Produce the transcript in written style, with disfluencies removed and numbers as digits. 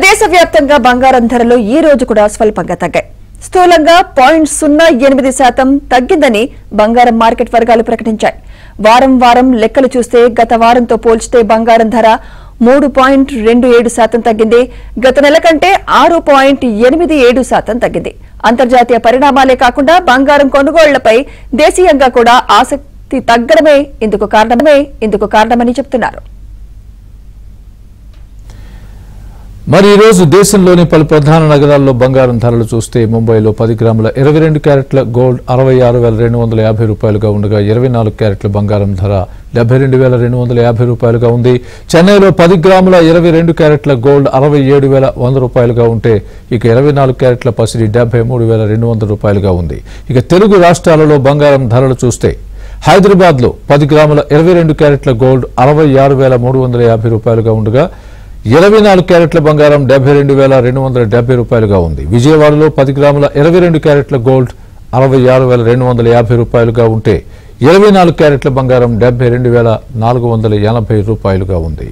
దేశవ్యాప్తంగా బంగారం ధరలు ఈ రోజు కూడా స్వల్పంగా తగ్గాయి. స్థూలంగా 0.08% తగ్గిందని బంగారం మార్కెట్ వర్గాలు ప్రకటించాయి. వారం లెక్కలు చూస్తే గత వారంతో పోల్చితే బంగారం ధర 3.27% తగ్గింది. గత నెల కంటే 6.87% తగ్గింది. అంతర్జాతీయ పరిణామాలే కాకుండా బంగారం కొనుగోళ్లపై దేశీయంగా కూడా ఆసక్తి తగ్గడమే ఇందుకు కారణమని చెబుతున్నారు. మరి ఈ రోజు దేశంలోని పలు ప్రధాన నగరాల్లో బంగారం ధరలు చూస్తే ముంబైలో 10 గ్రాముల 22 క్యారెట్ల గోల్డ్ 66,250 రూపాయలుగా ఉండగా 24 క్యారెట్ల బంగారం ధర 72,250 రూపాయలుగా ఉంది. చెన్నైలో 10 గ్రాముల 22 క్యారెట్ల గోల్డ్ 67,100 రూపాయలుగా ఉంటే ఇక 24 క్యారెట్ల పసిడి 73,200 రూపాయలుగా ఉంది. ఇక తెలుగు రాష్ట్రాలలో బంగారం ధరలు చూస్తే హైదరాబాద్ లో 10 గ్రాముల 22 క్యారెట్ల గోల్డ్ 66,350 రూపాయలుగా ఉండగా 24 క్యారెట్ల బంగారం 72,270 రూపాయలుగా ఉంది. విజయవాడలో 10 గ్రాముల 22 క్యారెట్ల గోల్డ్ 66,250 రూపాయలుగా ఉంటే 24 క్యారెట్ల బంగారం 72,480 రూపాయలుగా ఉంది.